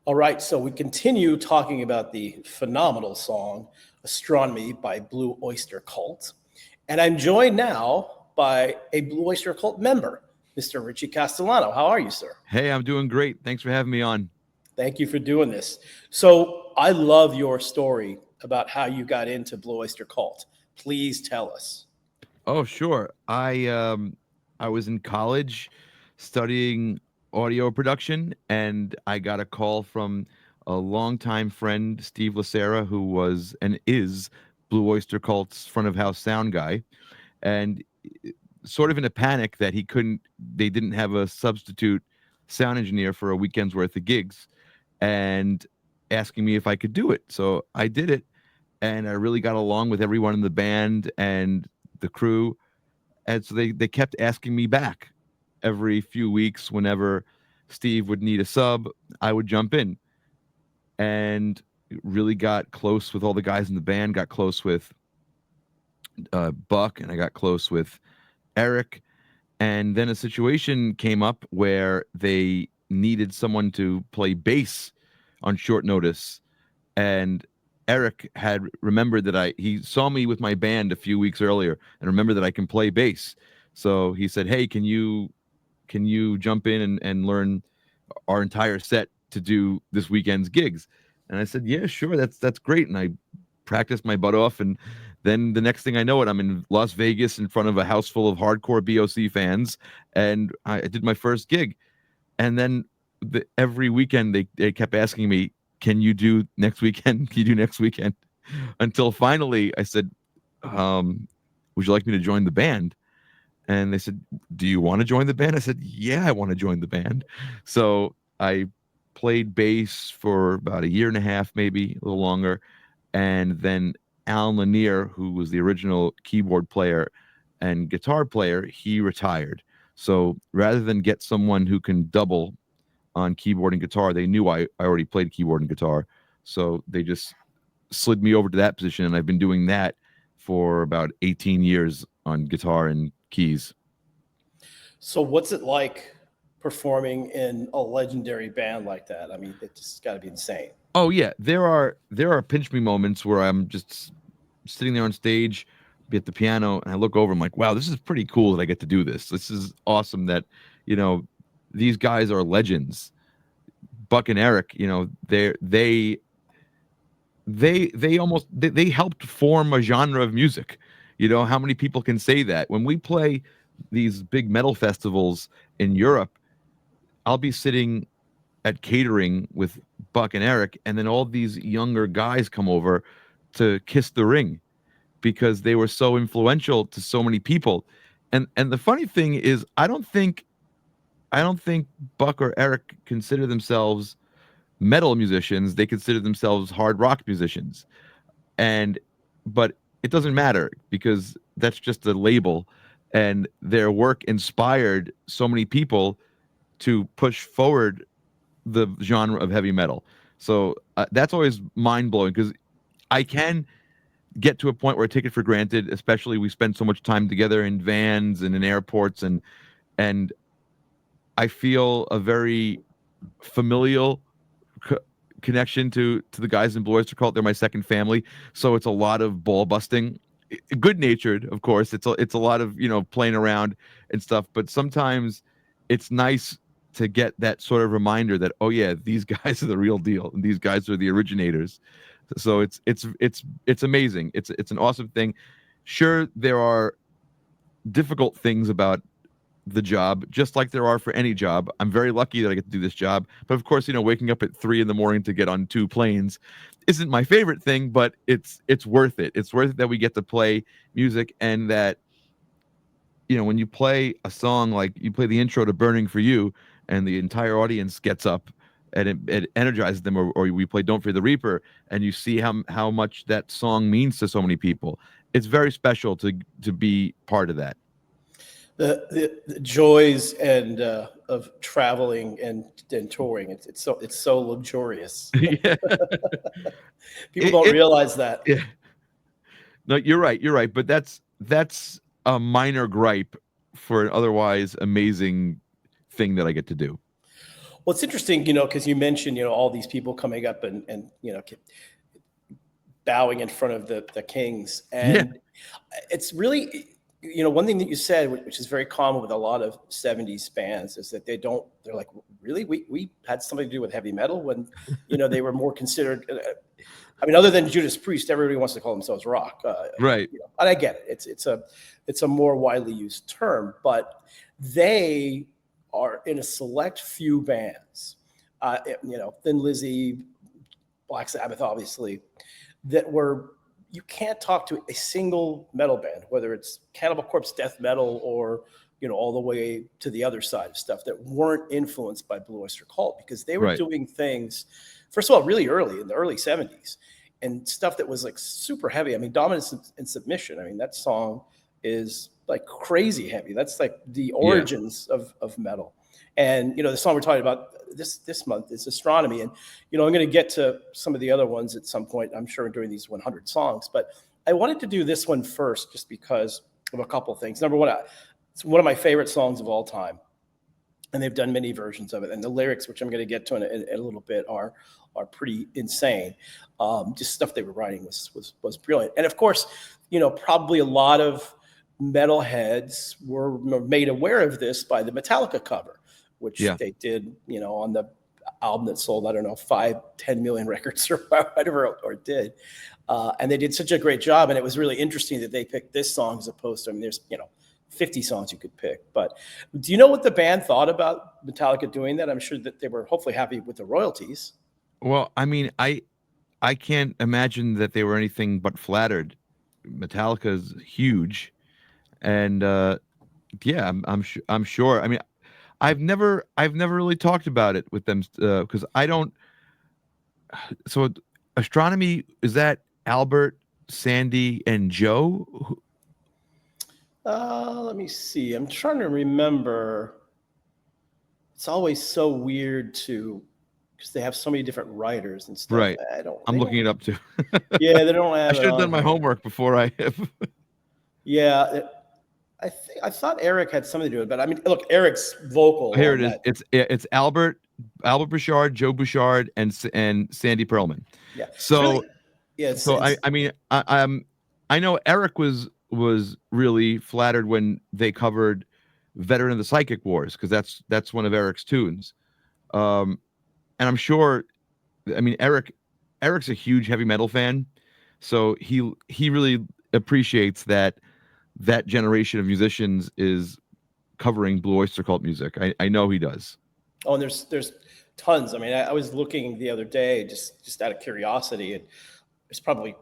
All right, so we continue talking about the phenomenal song Astronomy by Blue Oyster Cult. And I'm joined now by a Blue Oyster Cult member, Mr. Richie Castellano. How are you, sir? Hey, I'm doing great. Thanks for having me on. Thank you for doing this. So I love your story about how you got into Blue Oyster Cult. Please tell us. Oh, sure. I was in college studying audio production, and I got a call from a longtime friend, Steve Lacera, who was and is Blue Oyster Cult's front of house sound guy, and sort of in a panic that they didn't have a substitute sound engineer for a weekend's worth of gigs, and asking me if I could do it. So I did it, and I really got along with everyone in the band and the crew. And so they kept asking me back every few weeks. Whenever Steve would need a sub, I would jump in, and really got close with all the guys in the band, got close with Buck, and I got close with Eric. And then a situation came up where they needed someone to play bass on short notice. And Eric had remembered that he saw me with my band a few weeks earlier and remembered that I can play bass. So he said, "Hey, can you jump in and learn our entire set to do this weekend's gigs?" And I said, "Yeah, sure, that's great." And I practiced my butt off, and then the next thing I know, I'm in Las Vegas in front of a house full of hardcore BOC fans, and I did my first gig. And then every weekend they kept asking me, "Can you do next weekend? Can you do next weekend?" Until finally I said, "Would you like me to join the band?" And they said, "Do you want to join the band?" I said, "Yeah, I want to join the band." So I played bass for about a year and a half, maybe a little longer. And then Alan Lanier, who was the original keyboard player and guitar player, he retired. So rather than get someone who can double on keyboard and guitar, they knew I already played keyboard and guitar. So they just slid me over to that position. And I've been doing that for about 18 years on guitar and keys. So, what's it like performing in a legendary band like that? I mean, it just got to be insane. Oh yeah, there are pinch me moments where I'm just sitting there on stage, be at the piano, and I look over. I'm like, wow, this is pretty cool that I get to do this. This is awesome that you know these guys are legends. Buck and Eric, they helped form a genre of music. How many people can say that? When we play these big metal festivals in Europe, I'll be sitting at catering with Buck and Eric, and then all these younger guys come over to kiss the ring because they were so influential to so many people. And the funny thing is, I don't think Buck or Eric consider themselves metal musicians. They consider themselves hard rock musicians. And but it doesn't matter because that's just a label, and their work inspired so many people to push forward the genre of heavy metal. So that's always mind blowing because I can get to a point where I take it for granted. Especially we spend so much time together in vans and in airports, and I feel a very familial co- connection to the guys in Blue Oyster Cult. They're my second family, so it's a lot of ball busting, good natured, of course. It's a lot of playing around and stuff, but sometimes it's nice to get that sort of reminder that, oh yeah, these guys are the real deal and these guys are the originators. So it's amazing. It's an awesome thing. Sure, there are difficult things about the job, just like there are for any job. I'm very lucky that I get to do this job. But of course, waking up at 3 a.m. to get on 2 planes isn't my favorite thing, but it's worth it. It's worth it that we get to play music, and that, when you play a song, like you play the intro to Burning for You, and the entire audience gets up and it energizes them, or we play Don't Fear the Reaper, and you see how much that song means to so many people. It's very special to be part of that. The joys and of traveling and touring. It's so luxurious. Yeah. People don't realize that. Yeah. No, you're right. You're right. But that's a minor gripe for an otherwise amazing thing that I get to do. Well, it's interesting, because you mentioned, all these people coming up and bowing in front of the kings. Yeah, And it's really, one thing that you said, which is very common with a lot of 70s bands, is that they're like, really? We had something to do with heavy metal when, they were more considered. I mean, other than Judas Priest, everybody wants to call themselves rock. right. And I get it. It's a more widely used term, but they are in a select few bands, Thin Lizzy, Black Sabbath, obviously, that you can't talk to a single metal band, whether it's Cannibal Corpse death metal or all the way to the other side of stuff, that weren't influenced by Blue Oyster Cult, because they were Right. doing things, first of all, really early in the early 70s, and stuff that was like super heavy. I mean, Dominance and Submission. I mean, that song is like crazy heavy. That's like the origins of metal. And the song we're talking about this month is Astronomy. And I'm going to get to some of the other ones at some point, I'm sure, during these 100 songs. But I wanted to do this one first just because of a couple of things. Number one, it's one of my favorite songs of all time, and they've done many versions of it. And the lyrics, which I'm going to get to in a little bit, are pretty insane. Just stuff they were writing was brilliant. And of course, probably a lot of metalheads were made aware of this by the Metallica cover, which they did, on the album that sold, I don't know, 5-10 million records or whatever, or did. And they did such a great job. And it was really interesting that they picked this song as opposed to, I mean, there's, 50 songs you could pick. But do you know what the band thought about Metallica doing that? I'm sure that they were hopefully happy with the royalties. Well, I mean, I can't imagine that they were anything but flattered. Metallica is huge, and yeah, I'm sure. I mean, I've never really talked about it with them because I don't. So, Astronomy, is that Albert, Sandy, and Joe? Let me see. I'm trying to remember. It's always so weird because they have so many different writers and stuff. Right. I'm looking it up too. Yeah, they don't have. I should have done my homework before I. Yeah, I thought Eric had something to do with it, but I mean, look, Eric's vocal. Here it is. It's Albert Bouchard, Joe Bouchard, and Sandy Pearlman. Yeah. So really, I mean, I know Eric was really flattered when they covered Veteran of the Psychic Wars, because that's one of Eric's tunes. And I'm sure, I mean, Eric's a huge heavy metal fan, so he really appreciates that generation of musicians is covering Blue Oyster Cult music. I know he does. Oh, and there's tons. I mean, I was looking the other day just out of curiosity, and there's probably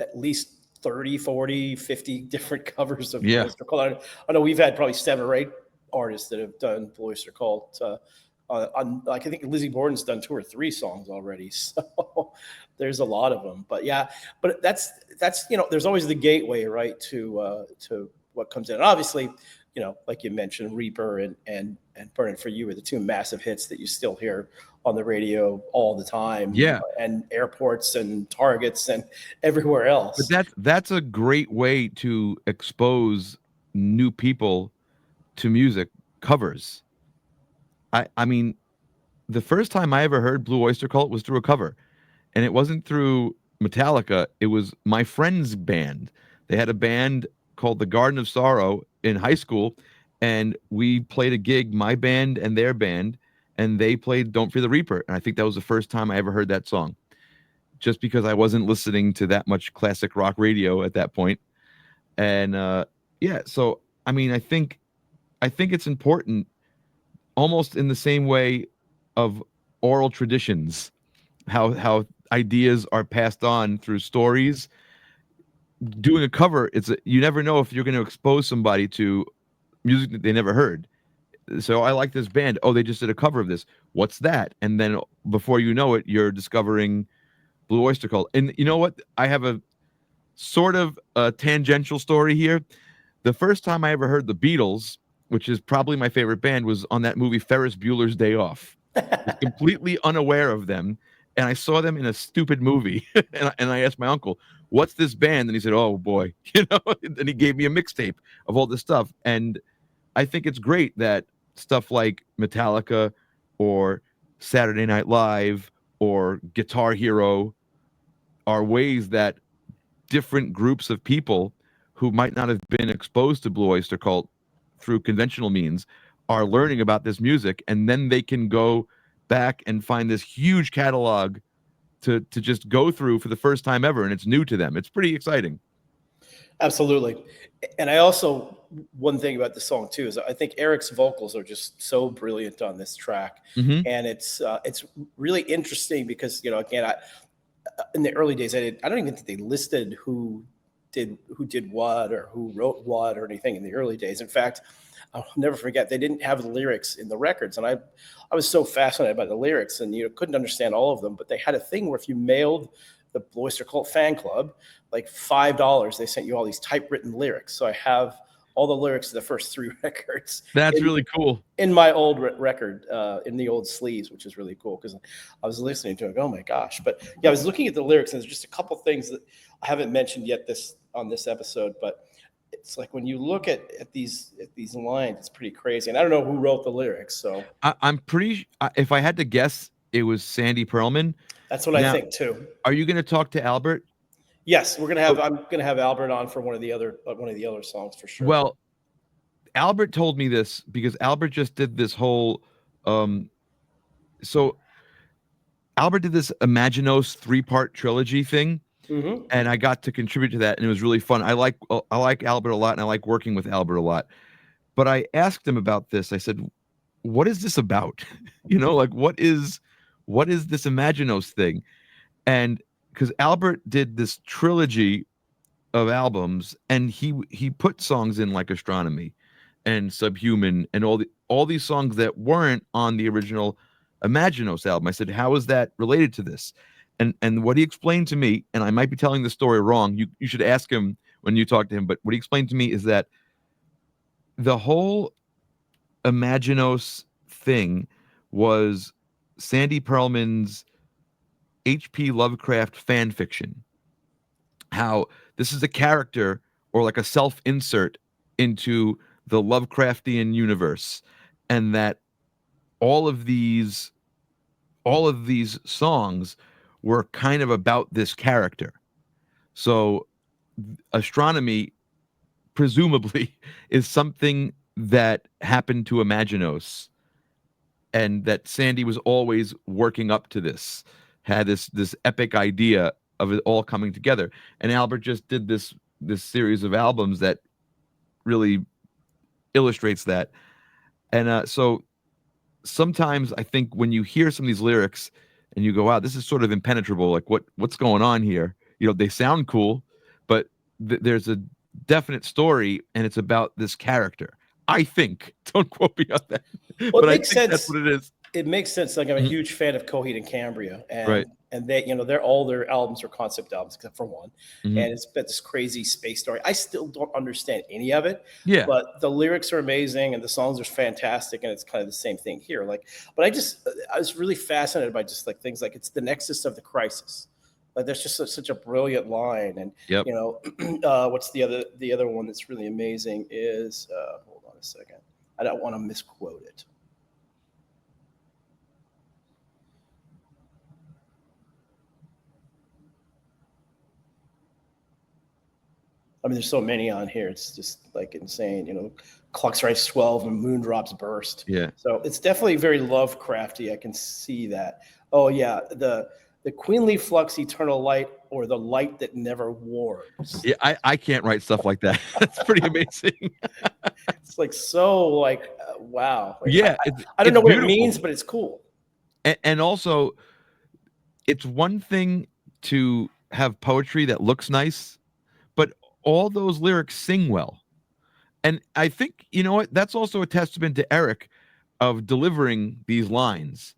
at least 30, 40, 50 different covers of Blue Oyster Cult. I know we've had probably 7 or 8 artists that have done Blue Oyster Cult. Like I think Lizzie Borden's done 2 or 3 songs already, so there's a lot of them. But yeah, but that's there's always the gateway, right, to what comes in. And obviously, like you mentioned, Reaper and Burning for You are the 2 massive hits that you still hear on the radio all the time. Yeah, and airports and Targets and everywhere else. But that's a great way to expose new people to music covers. I mean, the first time I ever heard Blue Oyster Cult was through a cover, and it wasn't through Metallica. It was my friend's band. They had a band called the Garden of Sorrow in high school, and we played a gig, my band and their band, and they played Don't Fear the Reaper. And I think that was the first time I ever heard that song, just because I wasn't listening to that much classic rock radio at that point. And yeah, so I mean, I think it's important, almost in the same way of oral traditions, how ideas are passed on through stories. Doing a cover, you never know if you're going to expose somebody to music that they never heard. So I like this band. Oh, they just did a cover of this. What's that? And then before you know it, you're discovering Blue Oyster Cult. And you know what? I have a sort of a tangential story here. The first time I ever heard the Beatles, which is probably my favorite band, was on that movie Ferris Bueller's Day Off. I was completely unaware of them, and I saw them in a stupid movie. and I asked my uncle, "What's this band?" And he said, "Oh boy," And he gave me a mixtape of all this stuff. And I think it's great that stuff like Metallica or Saturday Night Live or Guitar Hero are ways that different groups of people who might not have been exposed to Blue Oyster Cult through conventional means are learning about this music, and then they can go back and find this huge catalog to just go through for the first time ever, and it's new to them. It's pretty exciting. Absolutely. And I also, one thing about the song too is I think Eric's vocals are just so brilliant on this track, Mm-hmm. and it's really interesting because again, in the early days I don't even think they listed who did what or who wrote what or anything in the early days. In fact, I'll never forget they didn't have the lyrics in the records, and I was so fascinated by the lyrics, and couldn't understand all of them. But they had a thing where if you mailed the Blue Oyster Cult fan club like $5, they sent you all these typewritten lyrics. So I have all the lyrics to the first 3 records. That's really cool. In my old record, in the old sleeves, which is really cool because I was listening to it. Oh my gosh! But yeah, I was looking at the lyrics, and there's just a couple things that I haven't mentioned yet on this episode. But it's like when you look at these lines, it's pretty crazy. And I don't know who wrote the lyrics. So I'm pretty. If I had to guess, it was Sandy Pearlman. that's what I think too. Are you going to talk to Albert? Yes, I'm gonna have Albert on for one of the other songs for sure. Well, Albert told me this because Albert just did this whole. So Albert did this Imaginos 3-part trilogy thing, Mm-hmm. and I got to contribute to that, and it was really fun. I like Albert a lot, and I like working with Albert a lot. But I asked him about this. I said, "What is this about? Like what is this Imaginos thing?" And because Albert did this trilogy of albums, and he put songs in like Astronomy and Subhuman and all these songs that weren't on the original Imaginos album. I said, "How is that related to this?" And what he explained to me, and I might be telling the story wrong. You should ask him when you talk to him. But what he explained to me is that the whole Imaginos thing was Sandy Pearlman's H.P. Lovecraft fan fiction. How this is a character or like a self-insert into the Lovecraftian universe, and that all of these songs were kind of about this character. So Astronomy presumably is something that happened to Imaginos, and that Sandy was always working up to this, had this epic idea of it all coming together. And Albert just did this series of albums that really illustrates that. And so sometimes I think when you hear some of these lyrics and you go, wow, this is sort of impenetrable. Like what's going on here? They sound cool, but there's a definite story, and it's about this character. I think. Don't quote me on that. Well, but it I makes think sense. That's what it is. It makes sense. Like I'm a huge fan of Coheed and Cambria, and Right. and they, they're all their albums are concept albums except for one, Mhm. and it's been this crazy space story. I still don't understand any of it, Yeah. but the lyrics are amazing and the songs are fantastic, and it's kind of the same thing here. Like, but I was really fascinated by just like things like it's the nexus of the crisis. Like there's just such a brilliant line, and Yep. what's the other one that's really amazing is hold on a second. I don't want to misquote it. I mean, there's so many on here. It's just like insane. Clock strikes 12 and moondrops burst. Yeah. So it's definitely very Lovecrafty. I can see that. Oh yeah, the queenly flux, eternal light, or the light that never wars. Yeah, I can't write stuff like that. That's pretty amazing. It's like so like wow. Like, Yeah, I don't know what beautiful. it means, but it's cool. And also, it's one thing to have poetry that looks nice, but all those lyrics sing well. And I think, you know what, that's also a testament to Eric of delivering these lines.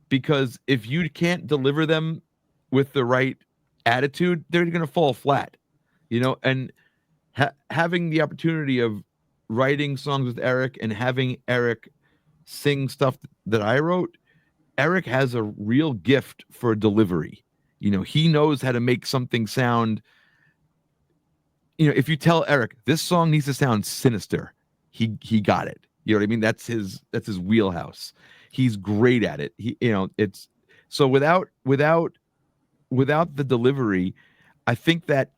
Because if you can't deliver them with the right attitude, they're going to fall flat. And having the opportunity of writing songs with Eric and having Eric sing stuff that I wrote, Eric has a real gift for delivery. He knows how to make something sound. If you tell Eric this song needs to sound sinister, he got it. You know what I mean? That's his wheelhouse. He's great at it. It's so without the delivery, I think that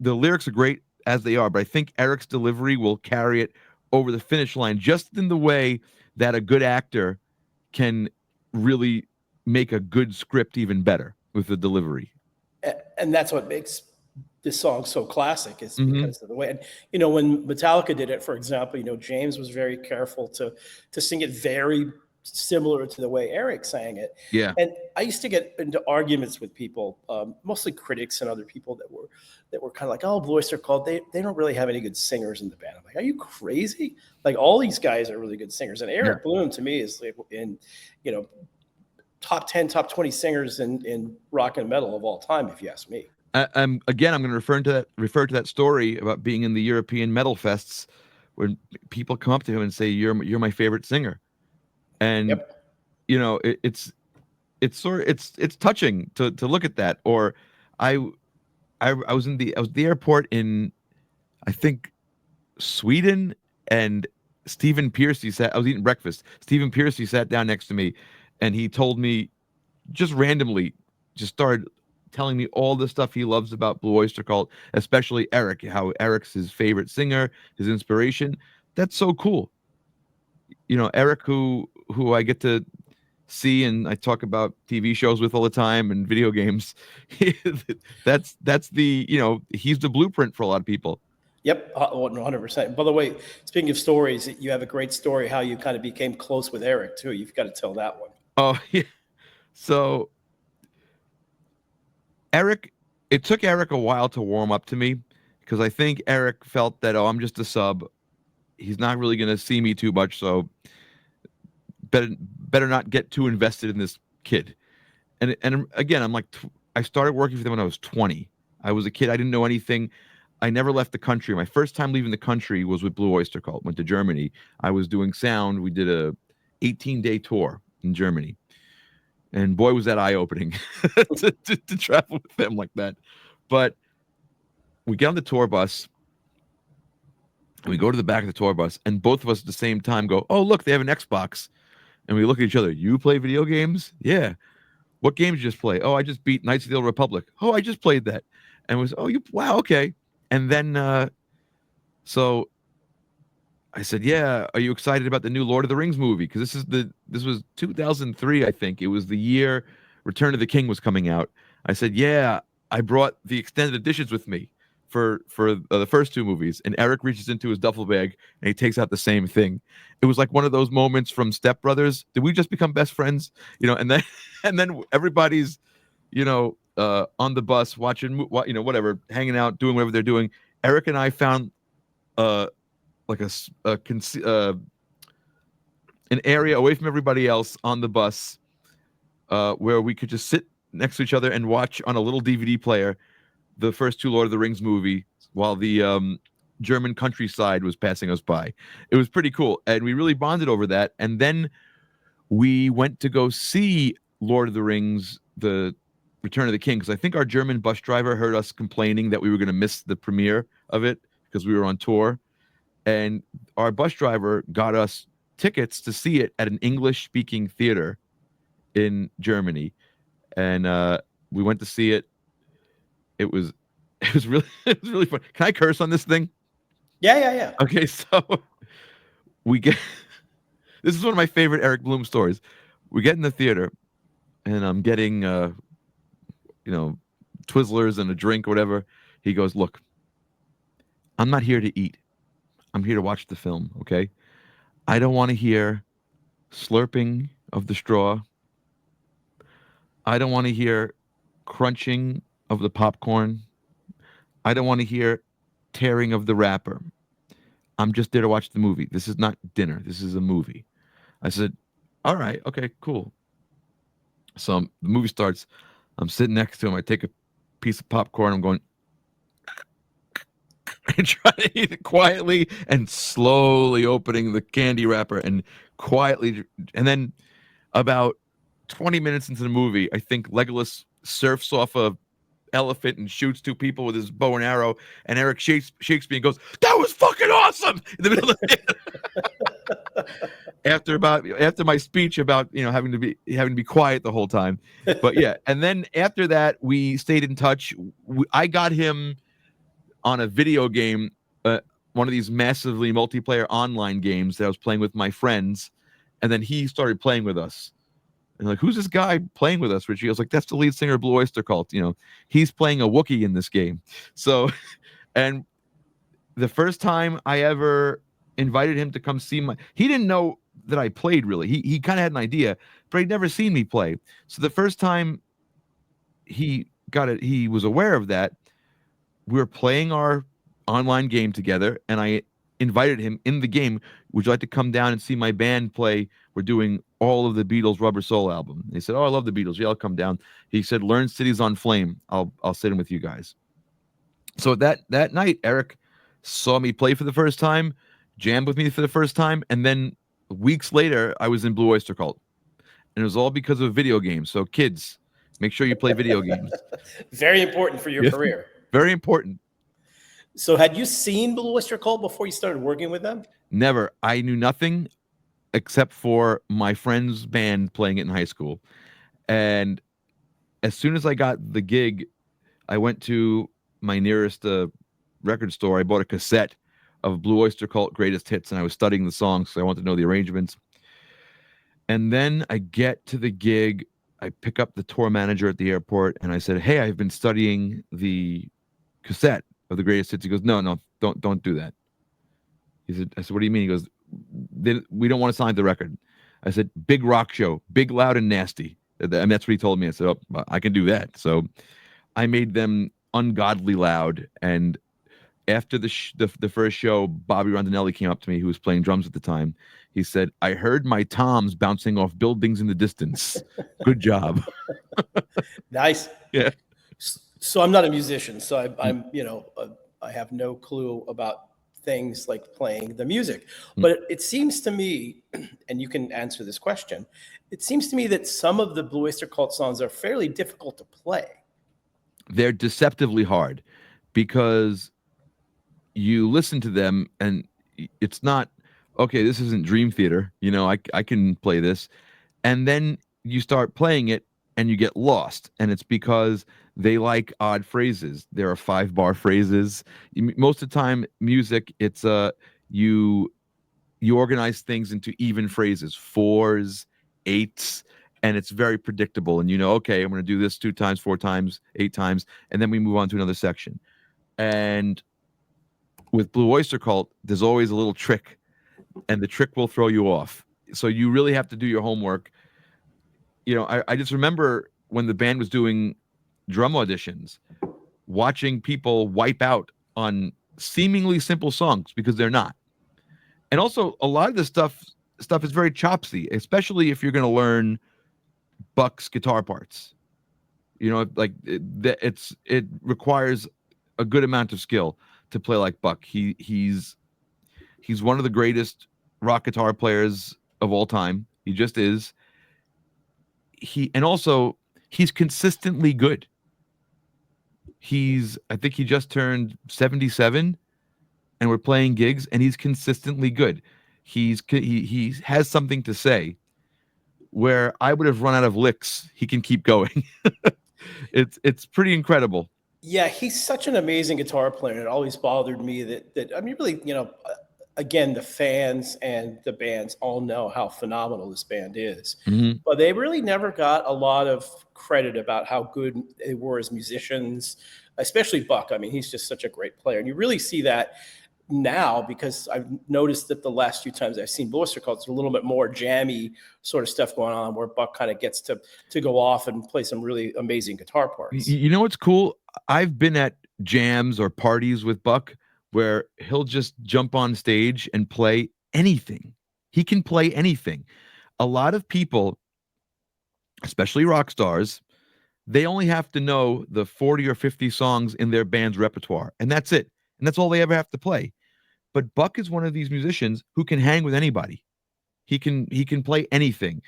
the lyrics are great as they are, but I think Eric's delivery will carry it over the finish line, just in the way that a good actor can really make a good script even better with the delivery. And that's what makes this song so classic, is Mhm. because of the way. And when Metallica did it, for example, James was very careful to sing it very similar to the way Eric sang it. Yeah. And I used to get into arguments with people, mostly critics and other people that were kind of like, "Oh, Blue Oyster Cult, they don't really have any good singers in the band." I'm like, "Are you crazy? Like, all these guys are really good singers." And Eric Bloom, to me, is like in top 10, top 20 singers in rock and metal of all time, if you ask me. I'm going to refer to that story about being in the European metal fests, when people come up to him and say, "You're my favorite singer," and Yep. it's touching to look at that. Or I was at the airport in, I think, Sweden, and Stephen Piercy I was eating breakfast. Stephen Piercy sat down next to me, and he told me, just randomly, just started telling me all the stuff he loves about Blue Oyster Cult, especially Eric, how Eric's his favorite singer, his inspiration. That's so cool. Eric, who I get to see and I talk about TV shows with all the time and video games. That's he's the blueprint for a lot of people. Yep, 100%. By the way, speaking of stories, you have a great story how you kind of became close with Eric too. You've got to tell that one. Oh, yeah. So it took Eric a while to warm up to me, because I think Eric felt that, I'm just a sub. He's not really going to see me too much, so better not get too invested in this kid. And again, I'm like, I started working for them when I was 20. I was a kid. I didn't know anything. I never left the country. My first time leaving the country was with Blue Oyster Cult. Went to Germany. I was doing sound. We did a 18-day tour in Germany. And boy, was that eye-opening to travel with them like that. But we get on the tour bus, and we go to the back of the tour bus, and both of us at the same time go, "Oh, look, they have an Xbox." And we look at each other. "You play video games?" "Yeah." "What games did you just play?" "Oh, I just beat Knights of the Old Republic." "Oh, I just played that." And it was, "Oh, wow, okay." And then, so I said, "Yeah, are you excited about the new Lord of the Rings movie?" Because this was 2003, I think. It was the year Return of the King was coming out. I said, "Yeah, I brought the extended editions with me for the first two movies." And Eric reaches into his duffel bag and he takes out the same thing. It was like one of those moments from Step Brothers. Did we just become best friends? And then and then everybody's on the bus watching whatever, hanging out, doing whatever they're doing. Eric and I found like an area away from everybody else on the bus, where we could just sit next to each other and watch on a little DVD player the first two Lord of the Rings movie while the German countryside was passing us by. It was pretty cool, and we really bonded over that. And then we went to go see Lord of the Rings, the Return of the King, because I think our German bus driver heard us complaining that we were going to miss the premiere of it because we were on tour. And our bus driver got us tickets to see it at an English-speaking theater in Germany. And we went to see it. It was really fun. Can I curse on this thing? Yeah. Okay, so we get this is one of my favorite Eric Bloom stories. We get in the theater, and I'm getting Twizzlers and a drink or whatever. He goes, "Look, I'm not here to eat. I'm here to watch the film, okay? I don't want to hear slurping of the straw. I don't want to hear crunching of the popcorn. I don't want to hear tearing of the wrapper. I'm just there to watch the movie. This is not dinner. This is a movie." I said, "All right, okay, cool." So the movie starts. I'm sitting next to him. I take a piece of popcorn. I'm going, and try to eat it quietly and slowly opening the candy wrapper and quietly. And then about 20 minutes into the movie, I think Legolas surfs off a elephant and shoots two people with his bow and arrow. And Eric shakes me and goes, "That was fucking awesome!" In the middle of the after my speech about having to be quiet the whole time. But yeah, and then after that we stayed in touch. I got him on a video game, one of these massively multiplayer online games that I was playing with my friends, and then he started playing with us. And like, who's this guy playing with us, Richie? I was like, that's the lead singer of Blue Oyster Cult. He's playing a Wookiee in this game. So, and the first time I ever invited him to come see he didn't know that I played really. He kind of had an idea, but he'd never seen me play. So the first time he was aware of that, we were playing our online game together, and I invited him in the game. Would you like to come down and see my band play? We're doing all of the Beatles Rubber Soul album. And he said, oh, I love the Beatles. Yeah, I'll come down. He said, Learn Cities on Flame. I'll sit in with you guys. So that night, Eric saw me play for the first time, jammed with me for the first time, and then weeks later, I was in Blue Oyster Cult. And it was all because of video games. So kids, make sure you play video games. Very important for your career. Very important. So had you seen Blue Oyster Cult before you started working with them? Never. I knew nothing except for my friend's band playing it in high school. And as soon as I got the gig, I went to my nearest record store. I bought a cassette of Blue Oyster Cult Greatest Hits, and I was studying the songs, so I wanted to know the arrangements. And then I get to the gig. I pick up the tour manager at the airport, and I said, hey, I've been studying the cassette of the Greatest Hits. He goes, no, don't do that. I said, what do you mean? He goes, we don't want to sign the record. I said, big rock show, big, loud, and nasty. And that's what he told me. I said, oh, I can do that. So I made them ungodly loud. And after the first show, Bobby Rondinelli came up to me, who was playing drums at the time. He said, I heard my toms bouncing off buildings in the distance. Good job. Nice. Yeah. So I'm not a musician, so I'm I have no clue about things like playing the music. But it seems to me, and you can answer this question, it seems to me that some of the Blue Oyster Cult songs are fairly difficult to play. They're deceptively hard because you listen to them and it's not, okay, this isn't Dream Theater. I can play this. And then you start playing it and you get lost. And it's because they like odd phrases. There are 5-bar phrases. Most of the time, music, it's you organize things into even phrases, 4s, 8s, and it's very predictable. And okay, I'm going to do this 2 times, 4 times, 8 times, and then we move on to another section. And with Blue Oyster Cult, there's always a little trick, and the trick will throw you off. So you really have to do your homework. I just remember when the band was doing drum auditions, watching people wipe out on seemingly simple songs because they're not. And also, a lot of this stuff is very chopsy, especially if you're going to learn Buck's guitar parts. It requires a good amount of skill to play like Buck. He's one of the greatest rock guitar players of all time. He just is. He's consistently good. I think he just turned 77, and we're playing gigs, and he's consistently good. He has something to say where I would have run out of licks. He can keep going. It's pretty incredible. Yeah, he's such an amazing guitar player. It always bothered me that I mean, really, again, the fans and the bands all know how phenomenal this band is, but they really never got a lot of credit about how good they were as musicians, especially Buck. I mean, he's just such a great player. And you really see that now, because I've noticed that the last few times I've seen Blue Oyster Cult, it's a little bit more jammy sort of stuff going on where Buck kind of gets to go off and play some really amazing guitar parts. You know what's cool? I've been at jams or parties with Buck where he'll just jump on stage and play anything. He can play anything. A lot of people, especially rock stars, they only have to know the 40 or 50 songs in their band's repertoire, and that's it. And that's all they ever have to play. But Buck is one of these musicians who can hang with anybody. He can play anything.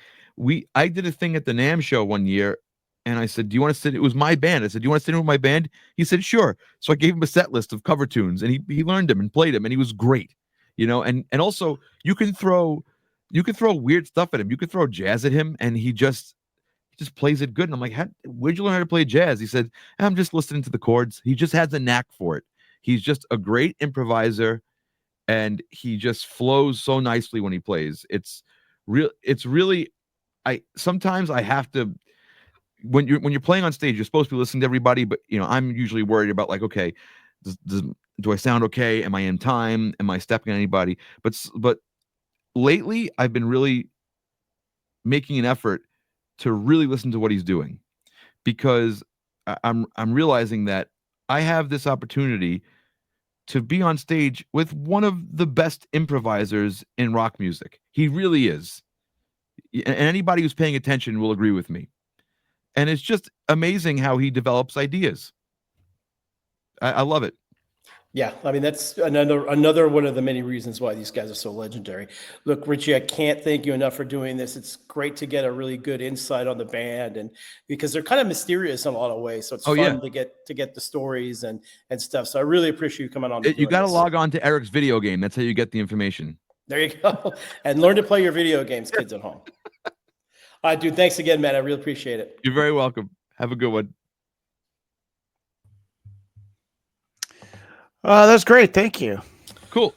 I did a thing at the NAMM show one year, and I said, do you want to sit? It was my band. I said, do you want to sit in with my band? He said, sure. So I gave him a set list of cover tunes, and he learned them and played them, and he was great. and also you can throw weird stuff at him. You can throw jazz at him, and he just plays it good. And I'm like, where'd you learn how to play jazz? He said, I'm just listening to the chords. He just has a knack for it. He's just a great improviser, and he just flows so nicely when he plays. It's really, sometimes I have to, when you're playing on stage, you're supposed to be listening to everybody, but I'm usually worried about, like, okay, do I sound okay? Am I in time? Am I stepping on anybody? But lately I've been really making an effort to really listen to what he's doing, because I'm realizing that I have this opportunity to be on stage with one of the best improvisers in rock music. He really is. And anybody who's paying attention will agree with me. And it's just amazing how he develops ideas. I love it. Yeah, I mean, that's another one of the many reasons why these guys are so legendary. Look, Richie, I can't thank you enough for doing this. It's great to get a really good insight on the band, and because they're kind of mysterious in a lot of ways, so it's fun to get the stories and stuff. So I really appreciate you coming on. You got to log on to Eric's video game. That's how you get the information. There you go, and learn to play your video games, kids at home. All right, dude. Thanks again, man. I really appreciate it. You're very welcome. Have a good one. That's great. Thank you. Cool.